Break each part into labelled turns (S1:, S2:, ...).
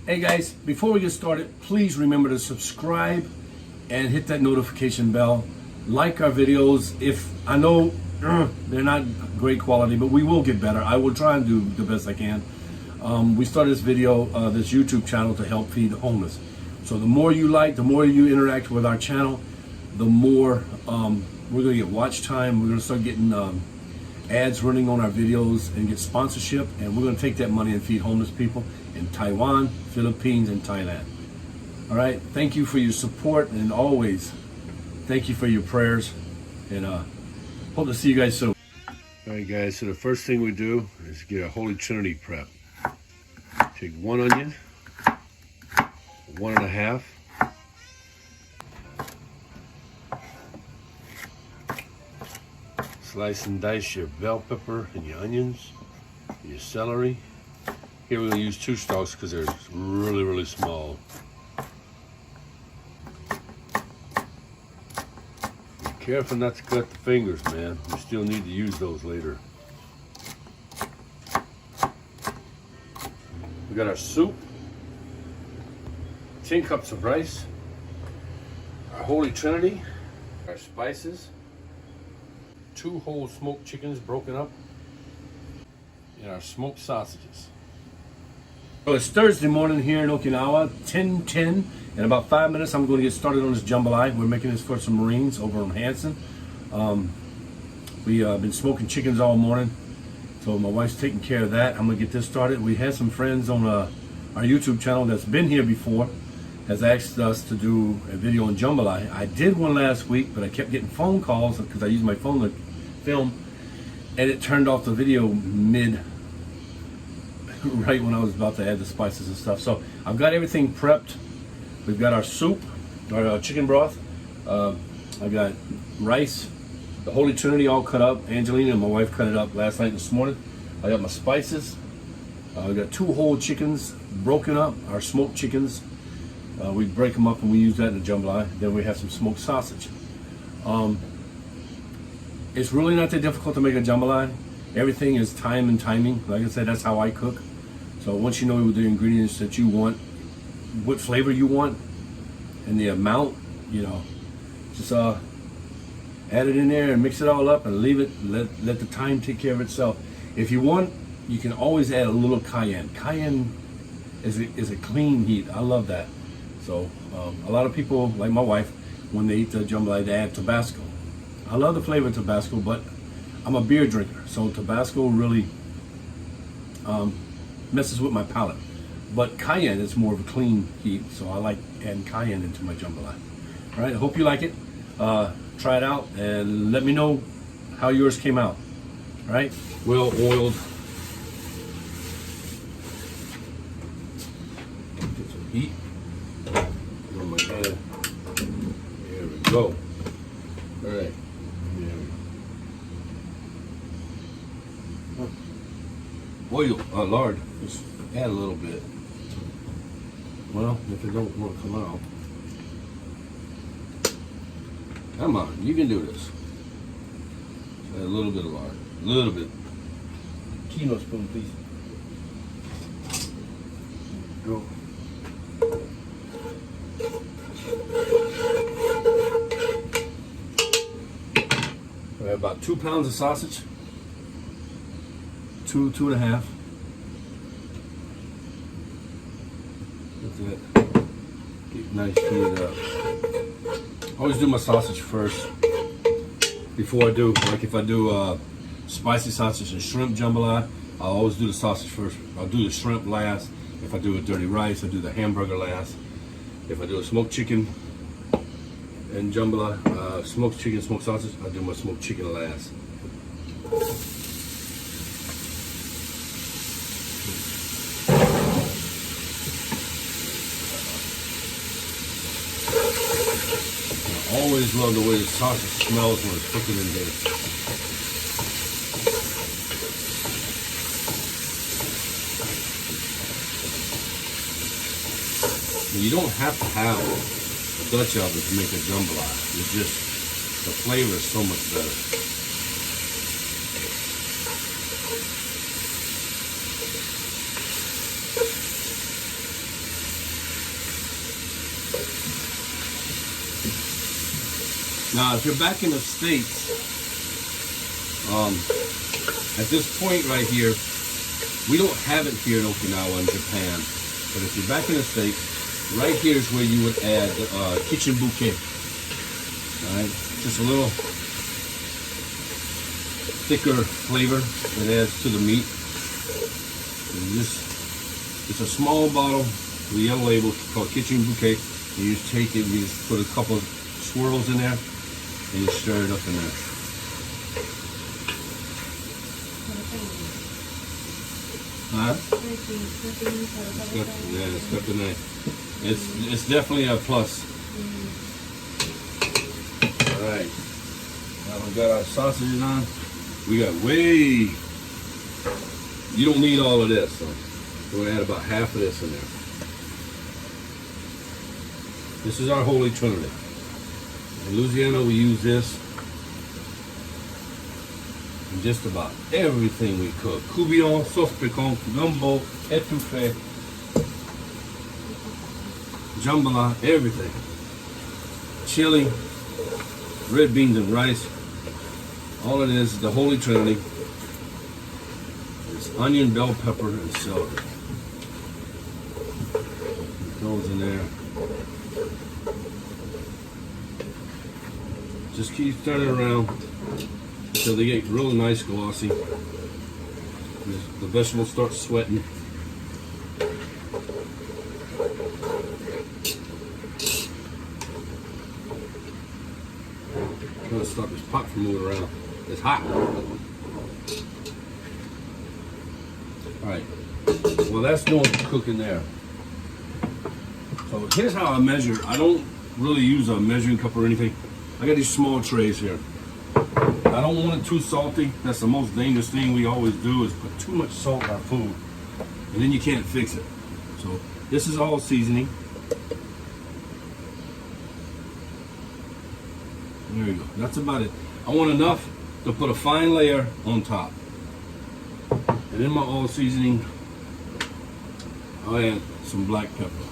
S1: Hey guys, before we get started, please remember to subscribe and hit that notification bell. Like our videos. If I know they're not great quality, but we will get better. I will try and do the best I can. We started this video, this YouTube channel to help feed the homeless. So the more you like, the more you interact with our channel, the more we're going to get watch time. We're going to start getting ads running on our videos and get sponsorship, and we're going to take that money and feed homeless people in Taiwan, Philippines, and Thailand. All right, thank you for your support, and always thank you for your prayers, and hope to see you guys soon. All right guys, so the first thing we do is get a Holy Trinity prep. Take 1 onion, 1.5, slice and dice your bell pepper and your onions, your celery. Here we're going to use 2 stalks because they're really small. Be careful not to cut the fingers, man. We still need to use those later. We got our soup, 10 cups of rice, our Holy Trinity, our spices, 2 whole smoked chickens broken up, and our smoked sausages. So it's Thursday morning here in Okinawa, 10:10. In about 5 minutes, I'm going to get started on this jambalaya. We're making this for some Marines over in Hanson. We've been smoking chickens all morning, so my wife's taking care of that. I'm going to get this started. We had some friends on our YouTube channel that's been here before, has asked us to do a video on jambalaya. I did one last week, but I kept getting phone calls because I used my phone to film, and it turned off the video mid right when I was about to add the spices and stuff. So I've got everything prepped. We've got our soup, our chicken broth. I got rice, the Holy Trinity all cut up. Angelina and my wife cut it up last night and this morning. I got my spices. I got 2 whole chickens broken up, our smoked chickens. We break them up and we use that in the jambalaya. Then we have some smoked sausage. It's really not that difficult to make a jambalaya. Everything is time and timing. Like I said, that's how I cook. So once you know the ingredients that you want, what flavor you want, and the amount, just add it in there and mix it all up and leave it. Let the time take care of itself. If you want, you can always add a little cayenne. Cayenne is a clean heat. I love that. So a lot of people, like my wife, when they eat the jambalaya, they add Tabasco. I love the flavor of Tabasco, but I'm a beer drinker, so Tabasco really messes with my palate. But cayenne is more of a clean heat, so I like adding cayenne into my jambalaya. All right, I hope you like it. Try it out and let me know how yours came out. All right, well oiled. Get some heat on my hand. There we go. All right. Oil, lard, just add a little bit. Well, if it don't want to come out. Come on, you can do this. Just add a little bit of lard, a little bit. Kilo spoon, please. Go. We have about 2 pounds of sausage. 2.5. That's it. Get nice heated up. I always do my sausage first before I do, like if I do spicy sausage and shrimp jambalaya, I'll always do the sausage first. I'll do the shrimp last. If I do a dirty rice, I do the hamburger last. If I do a smoked chicken and jambalaya, smoked chicken, smoked sausage, I do my smoked chicken last. I always love the way the sausage smells when it's cooking in here. You don't have to have a Dutch oven to make a jambalaya. It's just, the flavor is so much better. Now, if you're back in the States, at this point right here, we don't have it here in Okinawa in Japan. But if you're back in the States, right here is where you would add kitchen bouquet. All right, just a little thicker flavor that adds to the meat. And it's a small bottle with a yellow label called kitchen bouquet. And you just take it, and you just put a couple of swirls in there, and you stir it up in there. Huh? It's got the knife. It's definitely a plus. All right. Now we got our sausages on. We got you don't need all of this, so we're gonna add about half of this in there. This is our Holy Trinity. In Louisiana, we use this in just about everything we cook. Coubillon, sauce piquante, gumbo, étouffée, jambalaya, everything. Chili, red beans and rice. All it is the Holy Trinity. It's onion, bell pepper, and celery. Put those in there. Just keep turning around until they get real nice glossy. The vegetables start sweating. I'm gonna stop this pot from moving around. It's hot. Alright. Well, that's doing the cooking there. So here's how I measure. I don't really use a measuring cup or anything. I got these small trays here. I don't want it too salty. That's the most dangerous thing we always do, is put too much salt in our food. And then you can't fix it. So this is all seasoning. There you go. That's about it. I want enough to put a fine layer on top. And in my all seasoning, I'll add some black pepper.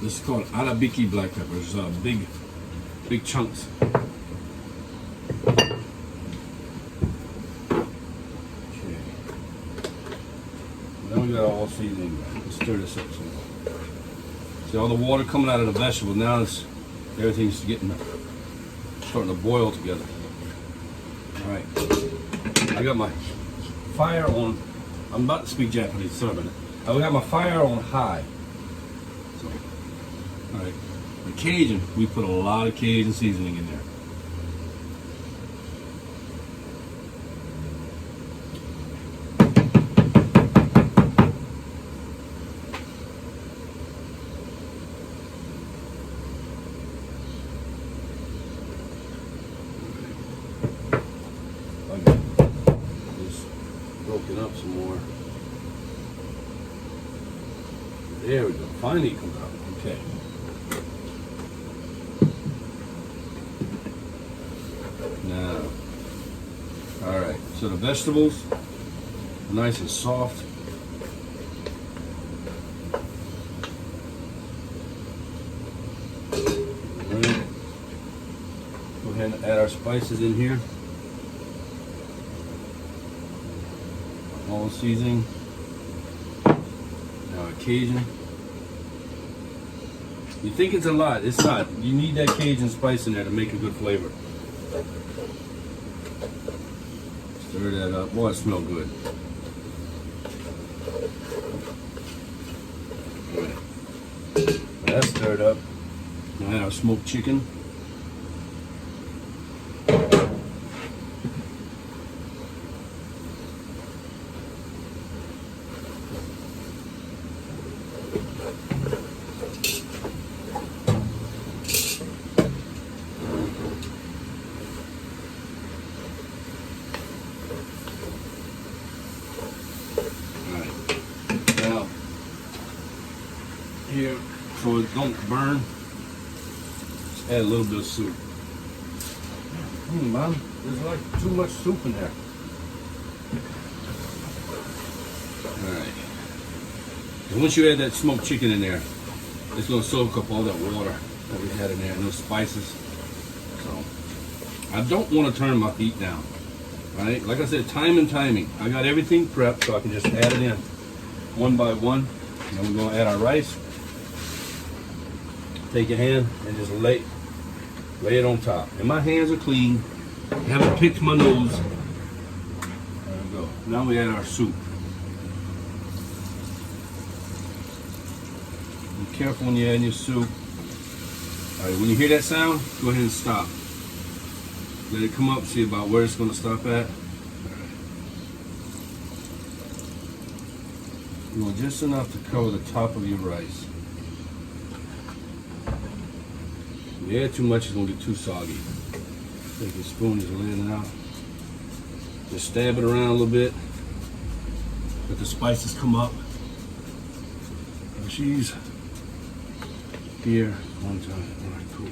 S1: This is called arabiki black pepper. It's big chunks. Okay. Now we got all seasoning. Let's stir this up some more. See all the water coming out of the vegetable. Now everything's starting to boil together. All right. I got my fire on. I'm about to speak Japanese. Sorry about that. I got my fire on high. All right, the Cajun, we put a lot of Cajun seasoning in there. Okay. Just broken up some more. There we go. Finally it comes out. Okay. Now, all right, so the vegetables are nice and soft. All right. Go ahead and add our spices in here. All seasoning. Now our Cajun. You think it's a lot, it's not. You need that Cajun spice in there to make a good flavor. Stir that up. Boy, it smells good. That's stirred up. Now our smoked chicken. Here, so it don't burn, just add a little bit of soup. Mom, there's like too much soup in there.
S2: And once you add that smoked chicken in there, it's going to soak up all that water that we had in there and those spices. So I don't want to turn my heat down. Right? Like I said, time and timing. I got everything prepped so I can just add it in one by one. And then we're going to add our rice. Take your hand and just lay it on top. And my hands are clean. Haven't picked my nose. There we go. Now we add our soup. Be careful when you're adding your soup. All right, when you hear that sound, go ahead and stop. Let it come up, see about where it's going to stop at. You want just enough to cover the top of your rice. If you add too much, it's going to get too soggy. Take your spoon, just lay it out. Just stab it around a little bit. Let the spices come up. And cheese here one time. All right, cool.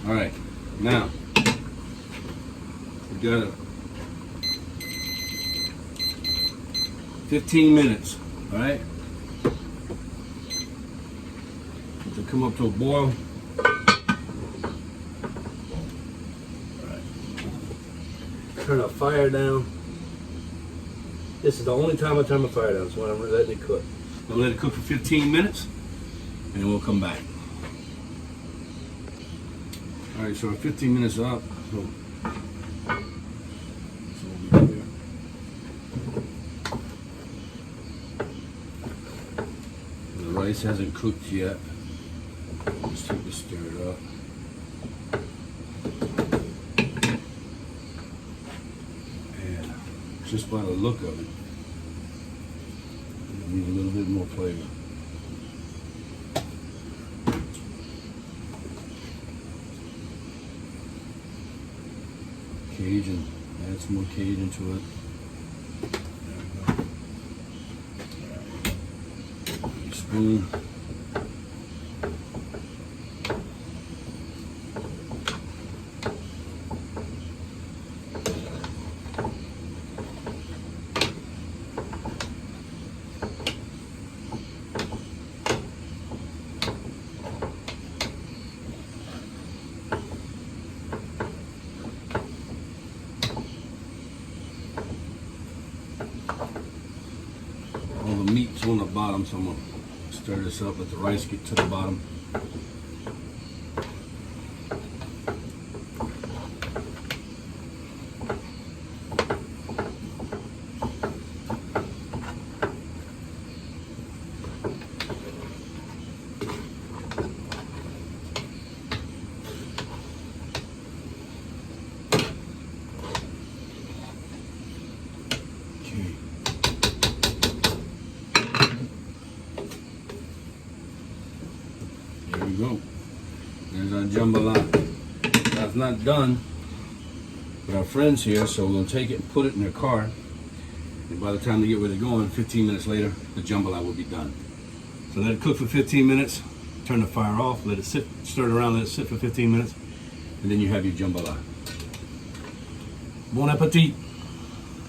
S2: All right, now we got it. 15 minutes. All right. To come up to a boil. Turn our fire down. This is the only time I turn my fire down, so when I'm letting it cook. We'll let it cook for 15 minutes, and then we'll come back. All right, so 15 minutes up. So we'll be here. The rice hasn't cooked yet. Just keep it stirred up. Just by the look of it, you need a little bit more flavor. Cajun, add some more Cajun to it. There we go. All right. Spoon. All the meat's on the bottom, so I'm going to stir this up, let the rice get to the bottom. There we go. There's our jambalaya. Now it's not done with our friends here, so we're going to take it and put it in their car. And by the time they get where they're going, 15 minutes later, the jambalaya will be done. So let it cook for 15 minutes. Turn the fire off. Let it sit, stir it around, let it sit for 15 minutes. And then you have your jambalaya. Bon appetit.